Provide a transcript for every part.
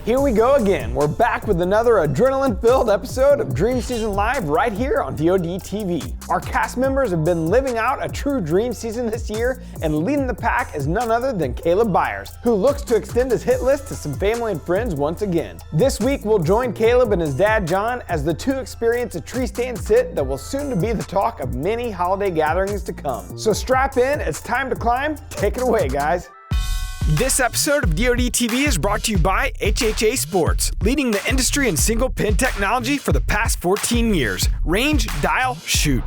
Here we go again. We're back with another adrenaline-filled episode of Dream Season Live right here on DoD TV. Our cast members have been living out a true dream season this year, and leading the pack is none other than Caleb Byers, who looks to extend his hit list to some family and friends once again. This week we'll join Caleb and his dad John as the two experience a tree stand sit that will soon to be the talk of many holiday gatherings to come. So strap in, it's time to climb. Take it away, guys. This episode of DoD TV is brought to you by HHA Sports, leading the industry in single pin technology for the past 14 years. Range, dial, shoot.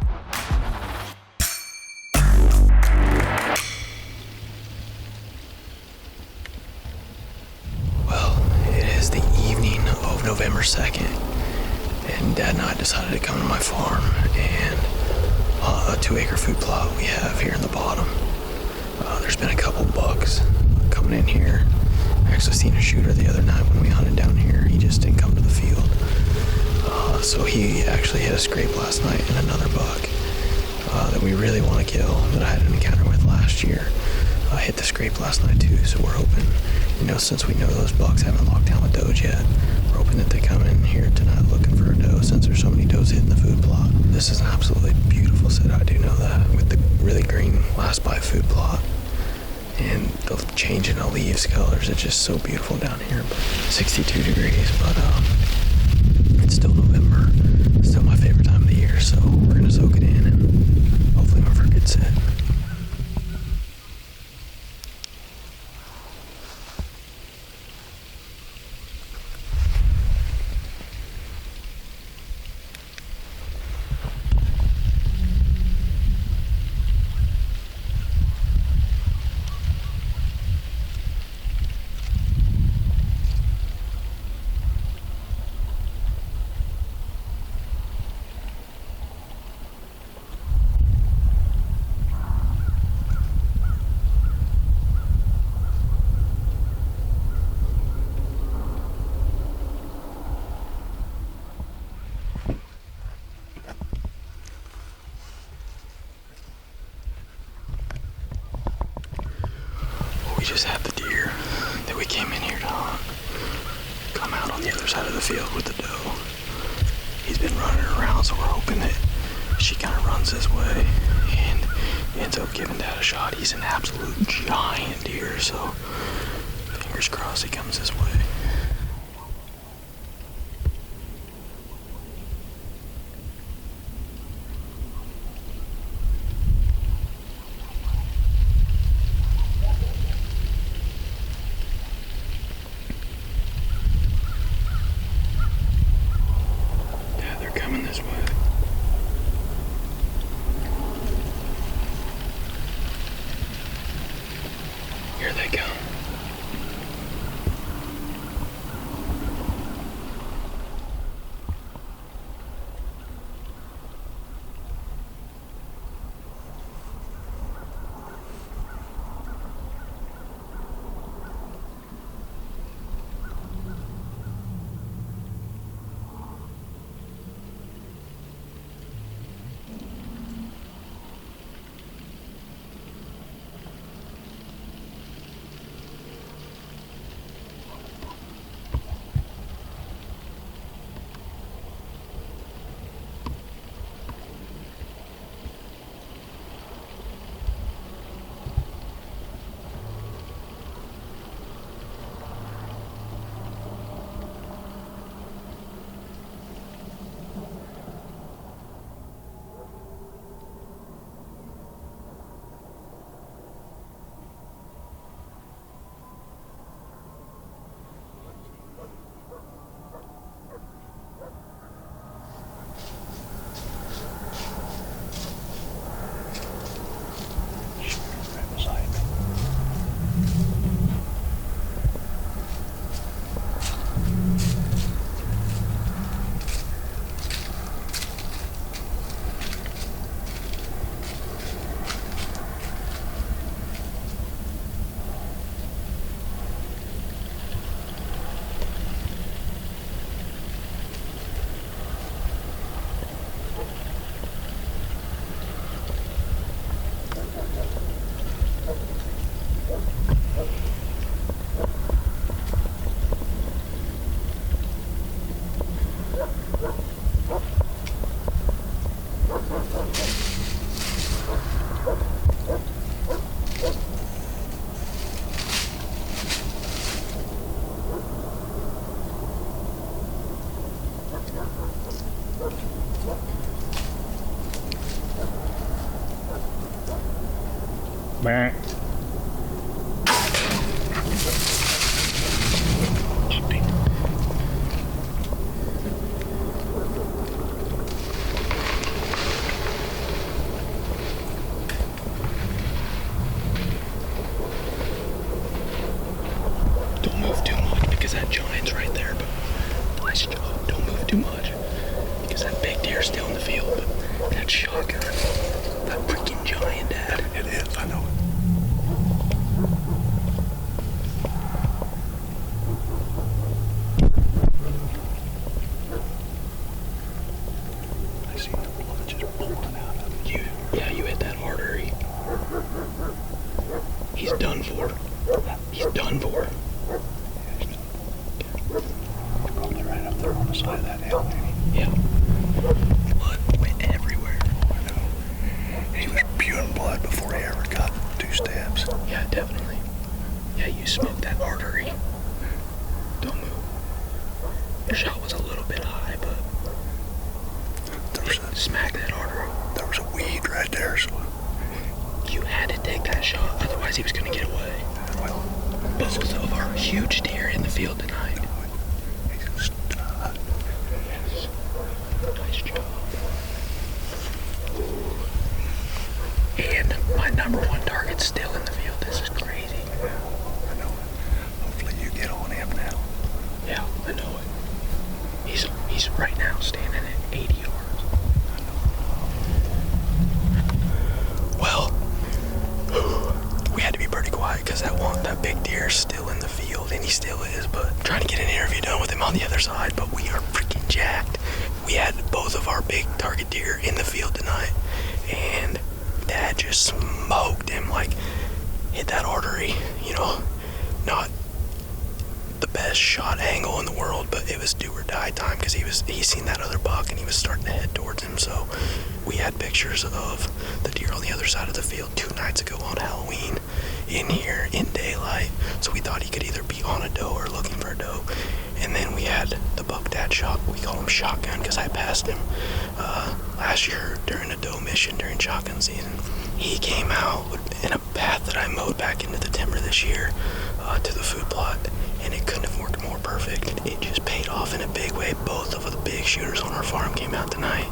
Well, it is the evening of November 2nd, and Dad and I decided to come to my farm and a 2-acre food plot we have here in the bottom. There's been a couple bucks coming in here. I actually seen a shooter the other night when we hunted down here. He just didn't come to the field. So he actually hit a scrape last night and another buck that we really want to kill that I had an encounter with last year. Hit the scrape last night too, so we're hoping, since we know those bucks haven't locked down with does yet, we're hoping that they come in here tonight looking for a doe since there's so many does hitting the food plot. This is an absolutely beautiful sit, I do know that, with the really green last bite food plot. And the change in the leaves colors, it's just so beautiful down here. 62 degrees, but it's still November. It's still my favorite time of the year, so we're gonna soak it in and hopefully we're for a good sit. We just had the deer that we came in here to hunt come out on the other side of the field with the doe. He's been running around, so we're hoping that she kind of runs this way and ends up giving Dad a shot. He's an absolute giant deer, so fingers crossed he comes this way. Coming this way. Here they come. Don't move too much because that giant's right there, but nice job. Don't move too much because that big deer's still in the field, but that shotgun, that freaking giant, Dad. It is, I know it. I see the blood just pouring out of it. Yeah, you hit that artery. He's done for. He's done for. Probably right up there on the side of that hill, maybe. Yeah. Blood went everywhere. I know. He was spewing blood before he ever got 2 steps. Yeah, definitely. Yeah, you smoked that artery. Don't move. Your shot was a little bit high, but smack that artery. There was a weed right there, so You had to take that shot, otherwise he was going to get away. well, Both of our huge deer in the field tonight. he's Nice job. And my #1 target's still in the field. This is crazy. I know it. Hopefully you get on him now. Yeah, I know it. He's right now standing at 80 yards. Well, we had to be pretty quiet because that big deer's still in the field, and he still is, but trying to get an interview done with him on the other side, but we are freaking jacked. We had both of our big target deer in the field tonight, and Dad just smoked him, like hit that artery, you know, not the best shot angle in the world, but it was do or die time because he seen that other buck and he was starting to head towards him. So we had pictures of the deer on the other side of the field 2 nights ago on Halloween in here in daylight. So we thought he could either be on a doe or looking for a doe. And then we had the buck Dad shot. We call him Shotgun because I passed him last year during a doe mission during shotgun season. He came out in a path that I mowed back into the timber this year to the food plot, and it couldn't have worked more perfect. It just paid off in a big way. Both of the big shooters on our farm came out tonight,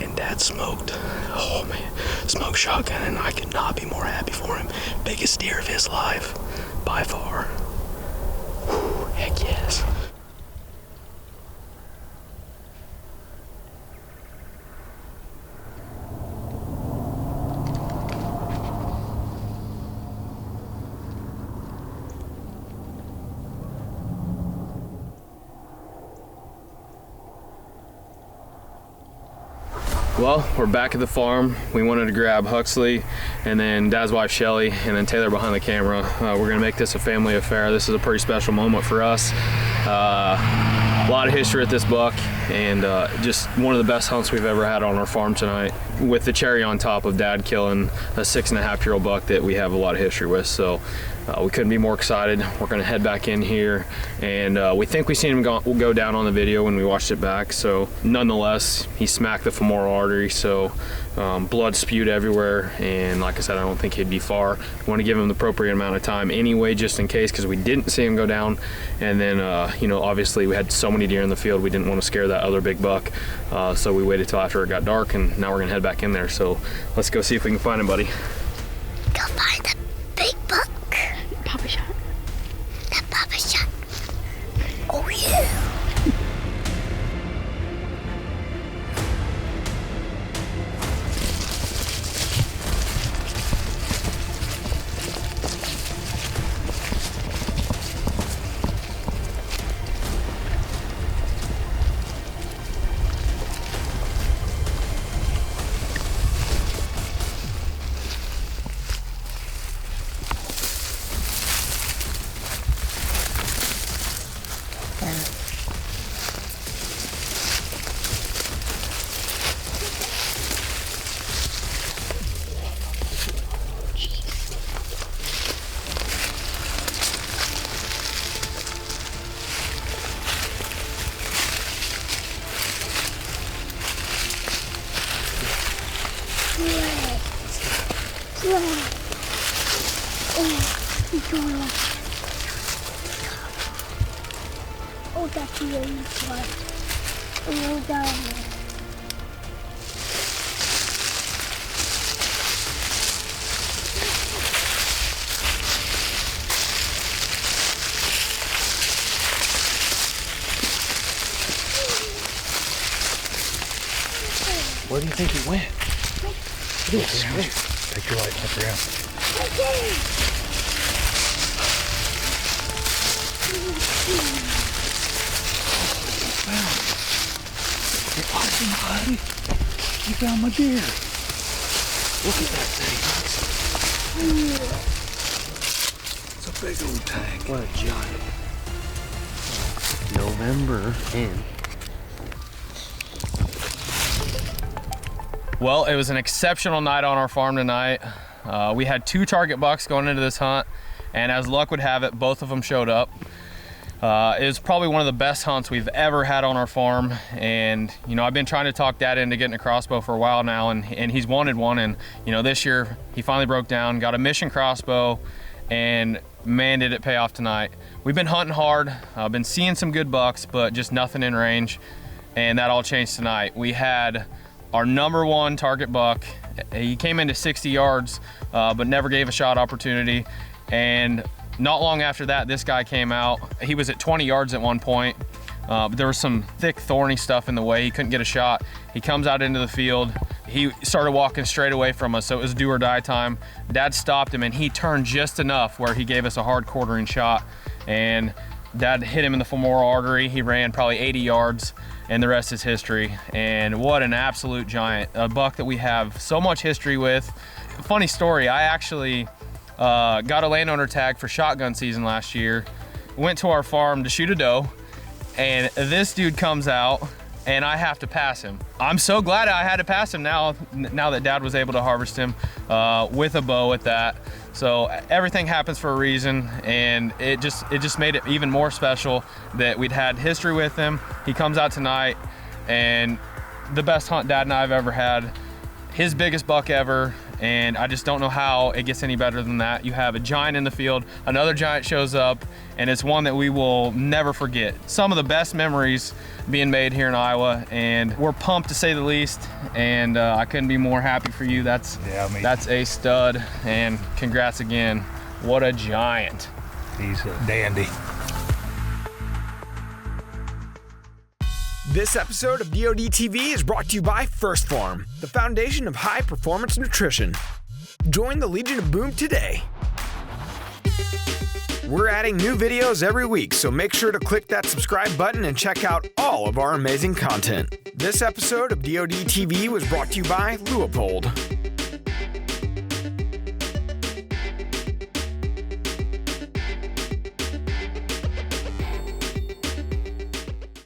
and Dad smoked. Oh man, smoked Shotgun, and I could not be more happy for him. Biggest deer of his life, by far. Whew, heck yes. Well, we're back at the farm. We wanted to grab Huxley and then Dad's wife Shelly and then Taylor behind the camera. We're gonna make this a family affair. This is a pretty special moment for us. A lot of history with this buck, and just one of the best hunts we've ever had on our farm tonight, with the cherry on top of Dad killing a 6.5-year-old buck that we have a lot of history with. So we couldn't be more excited. We're gonna head back in here, and we think we seen him go down on the video when we watched it back. So nonetheless, he smacked the femoral artery, so blood spewed everywhere, and like I said, I don't think he'd be far. We want to give him the appropriate amount of time anyway, just in case, because we didn't see him go down. And then you know, obviously we had so many deer in the field, we didn't want to scare that other big buck, so we waited till after it got dark, and now we're gonna head back in there. So let's go see if we can find him, buddy. Go find the big buck. Papa shot. That Papa shot. Oh yeah. He's going on. Oh, that's really smart. Oh, down there. Where do you think he went? Take your light, look around. You're awesome, buddy. You found my deer. Look at that thing, Max. It's a big old tank. What a giant. November 10th. Well, it was an exceptional night on our farm tonight. We had 2 target bucks going into this hunt, and as luck would have it, both of them showed up. It was probably one of the best hunts we've ever had on our farm, and you know, I've been trying to talk Dad into getting a crossbow for a while now, and he's wanted one, and you know, this year he finally broke down, got a mission crossbow, and man, did it pay off tonight. We've been hunting hard, been seeing some good bucks, but just nothing in range, and that all changed tonight. We had our #1 target buck. He came into 60 yards, but never gave a shot opportunity. And not long after that, this guy came out. He was at 20 yards at one point, but there was some thick, thorny stuff in the way. He couldn't get a shot. He comes out into the field. He started walking straight away from us, so it was do or die time. Dad stopped him, and he turned just enough where he gave us a hard quartering shot. And Dad hit him in the femoral artery. He ran probably 80 yards. And the rest is history. And what an absolute giant. A buck that we have so much history with. Funny story, I actually got a landowner tag for shotgun season last year. Went to our farm to shoot a doe, and this dude comes out, and I have to pass him. I'm so glad I had to pass him now that Dad was able to harvest him with a bow at that. So everything happens for a reason, and it just made it even more special that we'd had history with him. He comes out tonight, and the best hunt Dad and I have ever had. His biggest buck ever, and I just don't know how it gets any better than that. You have a giant in the field, another giant shows up, and it's one that we will never forget. Some of the best memories being made here in Iowa, and we're pumped to say the least, and I couldn't be more happy for you. That's a stud, and congrats again. What a giant. He's a dandy. This episode of DoD TV is brought to you by First Farm, the foundation of high-performance nutrition. Join the Legion of Boom today. We're adding new videos every week, so make sure to click that subscribe button and check out all of our amazing content. This episode of DoD TV was brought to you by Leupold.